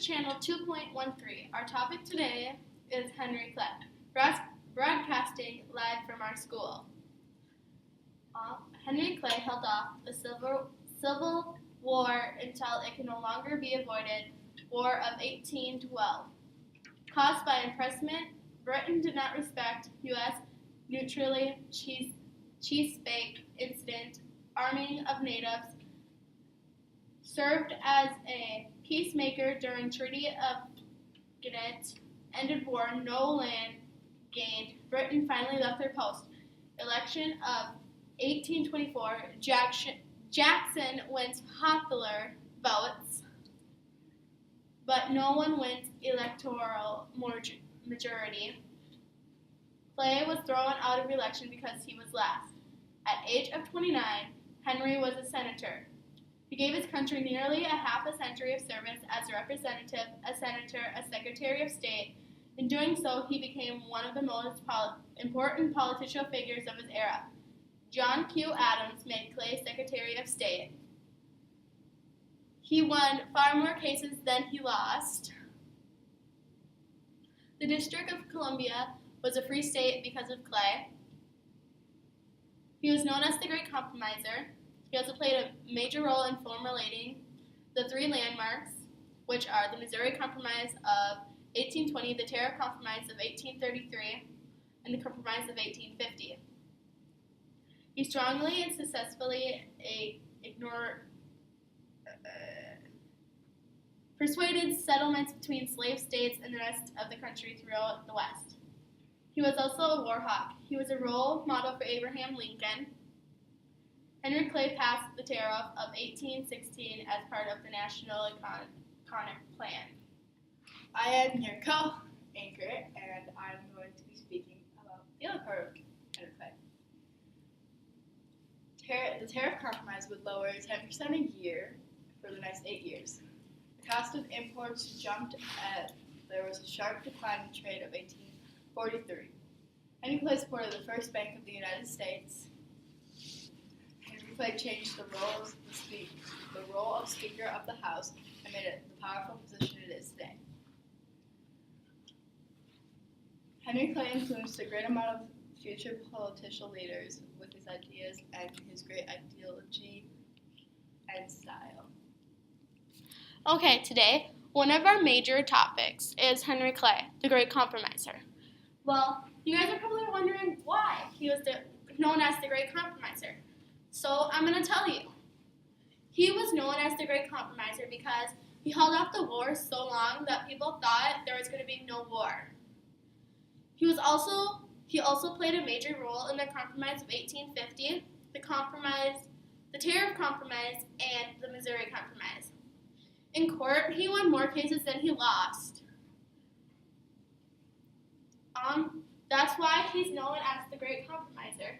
Channel 2.13. Our topic today is Henry Clay, broadcasting live from our school. Henry Clay held off the Civil War until it can no longer be avoided, War of 1812. Caused by impressment, Britain did not respect U.S. neutrality, Chesapeake incident, arming of natives, served as a peacemaker during Treaty of Ghent, ended war, no land gained. Britain finally left their post. Election of 1824, Jackson wins popular votes, but no one wins electoral majority. Clay was thrown out of election because he was last. At age of 29, Henry was a senator. He gave his country nearly a half a century of service as a representative, a senator, a secretary of state. In doing so, he became one of the most important political figures of his era. John Q. Adams made Clay Secretary of State. He won far more cases than he lost. The District of Columbia was a free state because of Clay. He was known as the Great Compromiser. He also played a major role in formulating the three landmarks, which are the Missouri Compromise of 1820, the Tariff Compromise of 1833, and the Compromise of 1850. He strongly and successfully persuaded settlements between slave states and the rest of the country throughout the West. He was also a war hawk. He was a role model for Abraham Lincoln. Henry Clay passed the Tariff of 1816 as part of the National Economic Plan. I am your co-anchor, and I'm going to be speaking about the other part of Henry Clay. The tariff compromise would lower 10% a year for the next 8 years. The cost of imports jumped as there was a sharp decline in trade of 1843. Henry Clay supported the first Bank of the United States. Henry Clay changed the role of Speaker of the House and made it the powerful position it is today. Henry Clay influenced a great amount of future political leaders with his ideas and his great ideology and style. Okay, today, one of our major topics is Henry Clay, the Great Compromiser. Well, you guys are probably wondering why he was known as the Great Compromiser. So I'm going to tell you. He was known as the Great Compromiser because he held off the war so long that people thought there was going to be no war. He also played a major role in the Compromise of 1850, the Tariff Compromise, and the Missouri Compromise. In court, he won more cases than he lost. That's why he's known as the Great Compromiser.